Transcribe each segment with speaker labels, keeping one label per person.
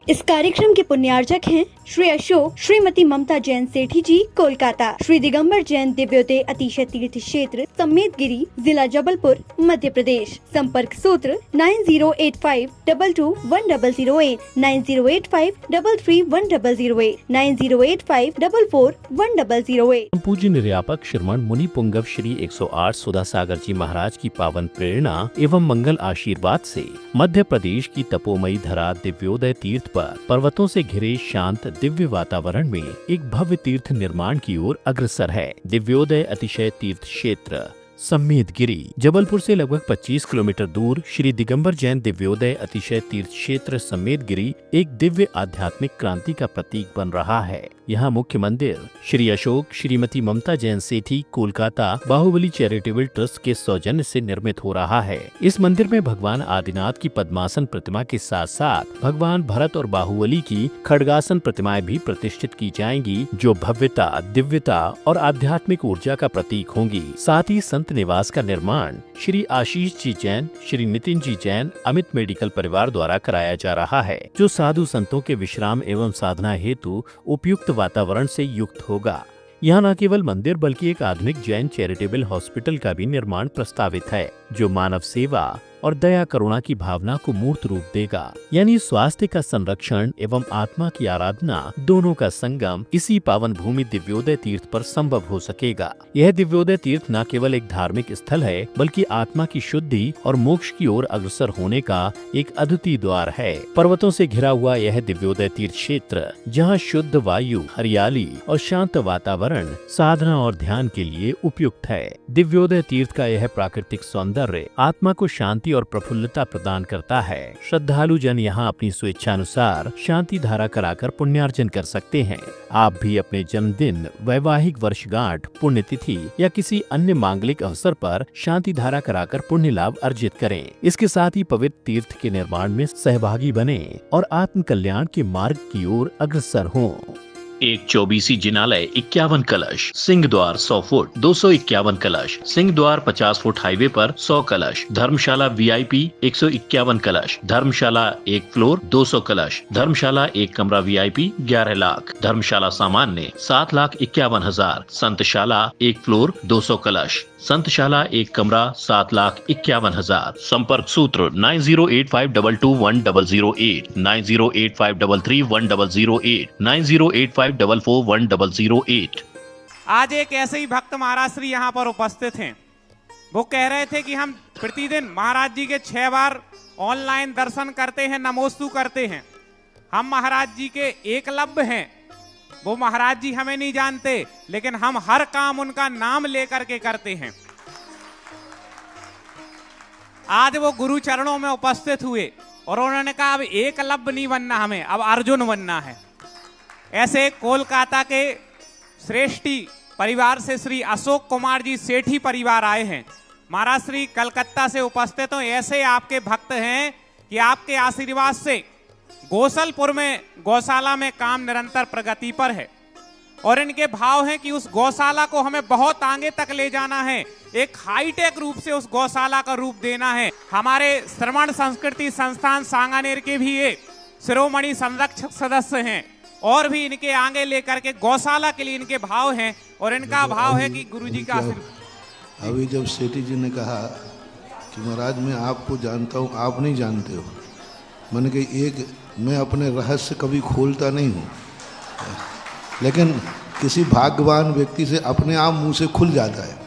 Speaker 1: इस कार्यक्रम के पुण्यार्चक हैं श्री अशोक श्रीमती ममता जैन सेठी जी, कोलकाता। श्री दिगंबर जैन दिव्योदय अतिशय तीर्थ क्षेत्र समेतगिरी, जिला जबलपुर, मध्य प्रदेश। संपर्क सूत्र 9085221008, 9085331008, 9085441008।
Speaker 2: पूज्य निर्यापक श्रमण मुनि पुंगव श्री 108 सुधा सागर जी महाराज की पावन प्रेरणा एवं मंगल आशीर्वाद से मध्य प्रदेश की तपोमयी धरा दिव्योदय तीर्थ पर पर्वतों से घिरे शांत दिव्य वातावरण में एक भव्य तीर्थ निर्माण की ओर अग्रसर है। दिव्योदय अतिशय तीर्थ क्षेत्र समेतगिरी जबलपुर से लगभग 25 किलोमीटर दूर श्री दिगंबर जैन दिव्योदय अतिशय तीर्थ क्षेत्र समेतगिरी एक दिव्य आध्यात्मिक क्रांति का प्रतीक बन रहा है। यहाँ मुख्य मंदिर श्री अशोक श्रीमती ममता जैन सेठी, कोलकाता बाहुबली चैरिटेबल ट्रस्ट के सौजन्य से निर्मित हो रहा है। इस मंदिर में भगवान आदिनाथ की पद्मासन प्रतिमा के साथ साथ भगवान भरत और बाहुबली की खड्गासन प्रतिमाएं भी प्रतिष्ठित की जाएंगी, जो भव्यता, दिव्यता और आध्यात्मिक ऊर्जा का प्रतीक होंगी। साथ ही संत निवास का निर्माण श्री आशीष जी जैन, श्री नितिन जी जैन अमित मेडिकल परिवार द्वारा कराया जा रहा है, जो साधु संतों के विश्राम एवं साधना हेतु उपयुक्त वातावरण से युक्त होगा। यहाँ न केवल मंदिर बल्कि एक आधुनिक जैन चैरिटेबल हॉस्पिटल का भी निर्माण प्रस्तावित है, जो मानव सेवा और दया करुणा की भावना को मूर्त रूप देगा। यानी स्वास्थ्य का संरक्षण एवं आत्मा की आराधना दोनों का संगम इसी पावन भूमि दिव्योदय तीर्थ पर संभव हो सकेगा। यह दिव्योदय तीर्थ न केवल एक धार्मिक स्थल है, बल्कि आत्मा की शुद्धि और मोक्ष की ओर अग्रसर होने का एक अद्वितीय द्वार है। पर्वतों से घिरा हुआ यह दिव्योदय तीर्थ क्षेत्र, जहाँ शुद्ध वायु, हरियाली और शांत वातावरण साधना और ध्यान के लिए उपयुक्त है। दिव्योदय तीर्थ का यह प्राकृतिक सौंदर्य आत्मा को शांति और प्रफुल्लता प्रदान करता है। श्रद्धालु जन यहाँ अपनी स्वेच्छानुसार शांति धारा कराकर पुण्यार्जन कर सकते हैं। आप भी अपने जन्मदिन, वैवाहिक वर्षगांठ, पुण्यतिथि या किसी अन्य मांगलिक अवसर पर शांति धारा कराकर पुण्य लाभ अर्जित करें। इसके साथ ही पवित्र तीर्थ के निर्माण में सहभागी बने और आत्म कल्याण के मार्ग की ओर अग्रसर हों। एक 24 जिनालय 51 कलश, सिंह द्वार 100 फुट 251 कलश, सिंह द्वार 50 फुट हाईवे पर 100 कलश, धर्मशाला VIP 151 कलश, धर्मशाला 1 फ्लोर 200 कलश, धर्मशाला 1 कमरा VIP 11 लाख, धर्मशाला सामान्य 7,51,000, संतशाला 1 फ्लोर 200 कलश, संतशाला 1 कमरा 7,51,000। संपर्क सूत्र 9085221008, 9085331008, 9085441008।
Speaker 3: आज एक ऐसे ही भक्त महाराज श्री यहाँ पर उपस्थित हैं। वो कह रहे थे कि हम प्रतिदिन महाराज जी के 6 बार ऑनलाइन दर्शन करते हैं, नमोस्तु करते हैं। हम महाराज जी के एकलव्य हैं। वो महाराज जी हमें नहीं जानते, लेकिन हम हर काम उनका नाम लेकर के करते हैं। आज वो गुरु चरणों में उपस्थित हुए और उन्होंने कहा अब एकलव्य नहीं बनना, हमें अब अर्जुन बनना है। ऐसे कोलकाता के श्रेष्ठी परिवार से श्री अशोक कुमार जी सेठी परिवार आए हैं। महाराज श्री कलकत्ता से उपस्थित हो। ऐसे आपके भक्त हैं कि आपके आशीर्वाद से गोसलपुर में गौशाला में काम निरंतर प्रगति पर है और इनके भाव हैं कि उस गौशाला को हमें बहुत आगे तक ले जाना है, एक हाईटेक रूप से उस गौशाला का रूप देना है। हमारे श्रमण संस्कृति संस्थान सांगानेर के भी ये शिरोमणि संरक्षक सदस्य हैं और भी इनके आगे लेकर के गौशाला के लिए इनके भाव हैं और इनका भाव है कि गुरुजी का आशीर्वाद।
Speaker 4: अभी जब सेठी जी ने कहा कि महाराज मैं आपको जानता हूँ, आप नहीं जानते हो, मैंने कहा मैं अपने रहस्य कभी खोलता नहीं हूँ, लेकिन किसी भाग्यवान व्यक्ति से अपने आप मुंह से खुल जाता है।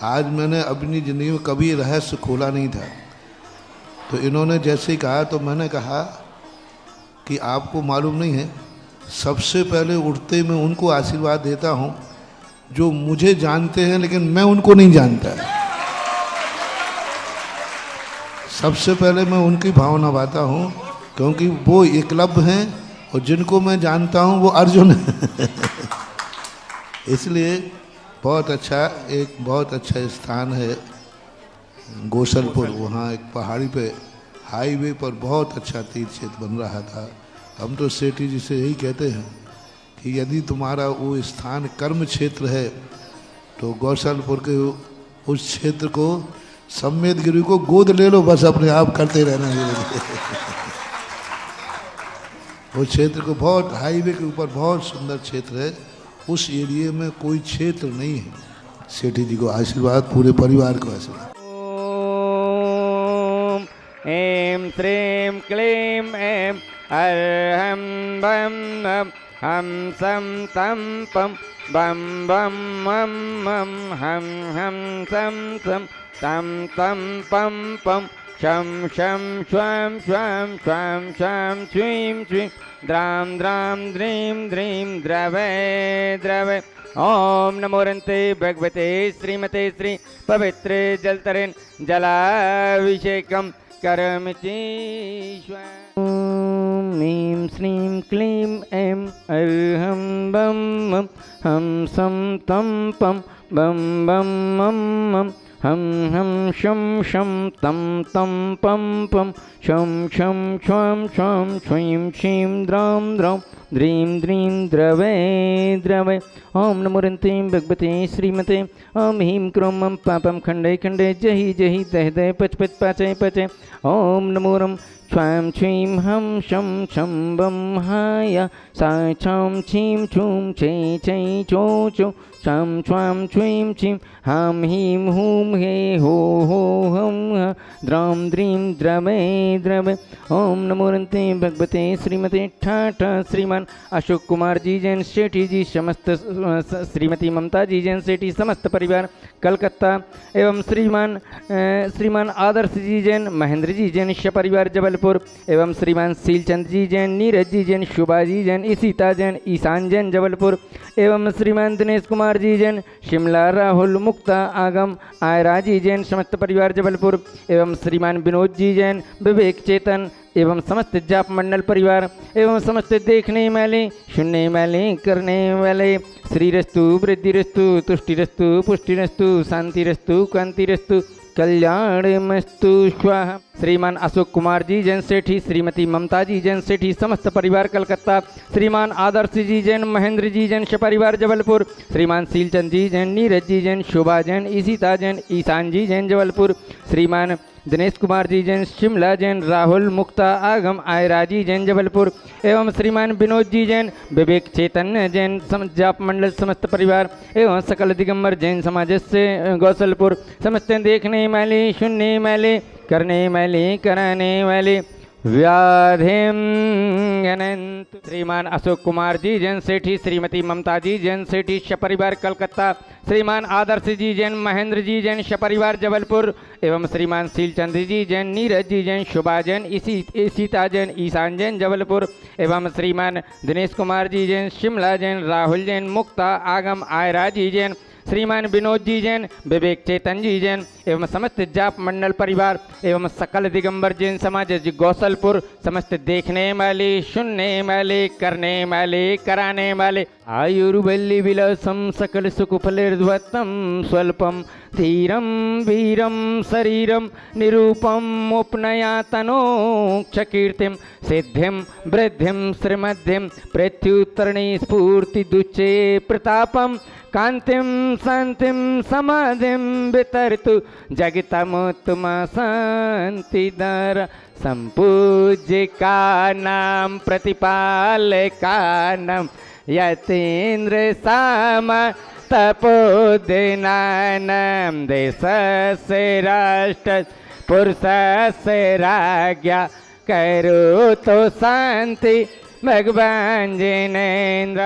Speaker 4: आज मैंने अपनी ज़िंदगी में कभी रहस्य खोला नहीं था, तो इन्होंने जैसे ही कहा तो मैंने कहा कि आपको मालूम नहीं है, सबसे पहले उठते मैं उनको आशीर्वाद देता हूँ जो मुझे जानते हैं लेकिन मैं उनको नहीं जानता। सबसे पहले मैं उनकी भावना बाता हूँ, क्योंकि वो एकलव्य हैं और जिनको मैं जानता हूँ वो अर्जुन है। इसलिए बहुत अच्छा स्थान है गोसलपुर। वहाँ एक पहाड़ी पे हाईवे पर बहुत अच्छा तीर्थ क्षेत्र बन रहा था। हम तो सेठी जी से यही कहते हैं कि यदि तुम्हारा वो स्थान कर्म क्षेत्र है तो गौसलपुर के उस क्षेत्र को, समेतगिरी को गोद ले लो, बस अपने आप करते रहना। वो क्षेत्र को बहुत हाईवे के ऊपर बहुत सुंदर क्षेत्र है, उस एरिया में कोई क्षेत्र नहीं है। सेठी जी को आशीर्वाद, पूरे परिवार को आशीर्वाद।
Speaker 5: ओम ऐं श्रीं क्लीं ऐं अर्हं बम बम हम सम तम पम बम बम मम मम हम सम सम तम तम पम पम शम शम श्वं श्वं श्वं शं श्वीं श्वीं द्रां द्रां द्रीं द्रीं द्रवे द्रवे। ओम नमोरन्ते भगवते श्रीमते श्री पवित्र जलतरेण जलाभिषेकं करमितीश्वर। ओम ह्रीं श्रीं क्लीं ऐं अर्हं बम बम हम सं तं पं बम बम मम मम हम शं शं तं तं पं पं शं शं श्वं श्वं श्वीं श्रीं द्रां द्रौं द्रीं द्रीं द्रवे द्रवे। ओम नमोरन्ते भगवते श्रीमते ओम ह्रीं क्रों मम पापं खण्डे खण्डे जहि जहि दह दह पच पच पाचय पचय। ओम नमोरं स्वां छीं हं शं शं बं हाय सा छां छीं छूं छै छै चो चो शां श्वां छ्वीं छीं हां हीं हूं हे हो हं द्रां द्रीं द्रवे द्रवे। ओम नमोरन्ते भगवते श्रीमते ठाठ श्रीमान अशोक कुमार जी जैन सेठी जी समस्त श्रीमती ममता जी जैन सेठी समस्त परिवार कलकत्ता एवं श्रीमान आदर्श जी जैन महेंद्र जी जैन परिवार जबलपुर एवं श्रीमान सीलचंद जी जैन नीरज जी जैन शुभा जी जैन ईशिता जैन ईशान जैन जबलपुर एवं श्रीमान दिनेश कुमार जी जैन शिमला राहुल मुक्ता आगम आयरा जी जैन समस्त परिवार जबलपुर एवं श्रीमान विनोद जी जैन विवेक चेतन एवं समस्त जाप मंडल परिवार एवं समस्त देखने वाले सुनने वाले करने वाले श्रीरस्तु वृद्धिरस्तु तुष्टिरस्तु पुष्टिरस्तु शांतिरस्तु कांतिरस्तु कल्याणमस्तु स्वाहा। श्रीमान अशोक कुमार जी जैन सेठी श्रीमती ममता जी जैन सेठी समस्त परिवार कलकत्ता श्रीमान आदर्श जी जैन महेंद्र जी जैन परिवार जबलपुर श्रीमान सीलचंद जी जैन नीरज जी जैन शोभा जैन ईशिता जैन ईशान जी जैन जबलपुर श्रीमान दिनेश कुमार जी जैन शिमला जैन राहुल मुक्ता आगम आयरा जी जैन जबलपुर एवं श्रीमान विनोद जी जैन विवेक चैतन्य जैन जाप मंडल समस्त परिवार एवं सकल दिगंबर जैन समाज से गौसलपुर समस्त देखने वाले सुनने वाले करने वाले कराने वाले व्याधिम अनंत। श्रीमान अशोक कुमार जी जैन सेठी श्रीमती ममता जी जैन सेठी परिवार कलकत्ता श्रीमान आदर्श जी जैन महेंद्र जी जैन परिवार जबलपुर एवं श्रीमान सीलचंद जी जैन नीरज जी जैन शुभा जैन ईशिता जैन ईशान जैन जबलपुर एवं श्रीमान दिनेश कुमार जी जैन शिमला जैन राहुल जैन मुक्ता आगम आयरा जी जैन श्रीमान विनोद जी जैन विवेक चेतन जी जैन एवं समस्त जाप मंडल परिवार एवं सकल दिगंबर जैन समाज गौसलपुर समस्त देखने वाले सुनने वाले करने वाले कराने वाले आयुर्वल्ली विलासम सकल सुखफलर्ध्वतम स्वल्पम धीरम वीरम शरीरम निरूपम उपनयातनोक्षकीर्तिम सिद्धिम वृद्धिम श्रीमद्धिम प्रत्युत्तरणी स्फूर्ति दुच्चे प्रतापम कांतिम शांतिम समाधिम वितरतु जगतमुत्तमा शांतिदार संपूज्यका नाम प्रतिपालका नाम यतीन्द्र सामा तपोदिनानां देशस्य राष्ट्र पुरुषस्य राज्ञा करोतु शांति भगवान जिनेन्द्र।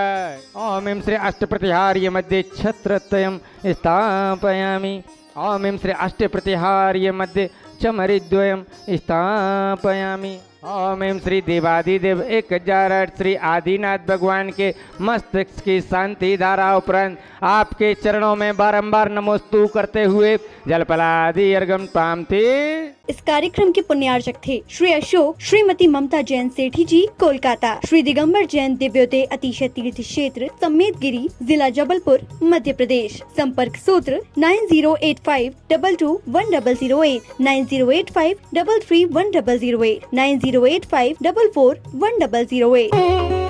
Speaker 5: ओम ऐं श्री अष्टप्रतिहार्य मध्ये छत्रत्रयं स्थापयामि। ओम ऐं श्री अष्टप्रतिहार्य मध्ये चमरिद्वयं स्थापयामि। ओम ऐं श्री देवादिदेव 1008 श्री आदिनाथ भगवान के मस्तक की शांति धारा उपरांत आपके चरणों में बारंबार नमोस्तु करते हुए जलपलादि अर्घ्य पामते।
Speaker 1: इस कार्यक्रम के पुण्यार्चक थे श्री अशोक श्रीमती ममता जैन सेठी जी कोलकाता, श्री दिगंबर जैन दिव्योदय अतिशय तीर्थ क्षेत्र समेतगिरी जिला जबलपुर मध्य प्रदेश। संपर्क सूत्र 9085221008, 9085331008, 9085441008।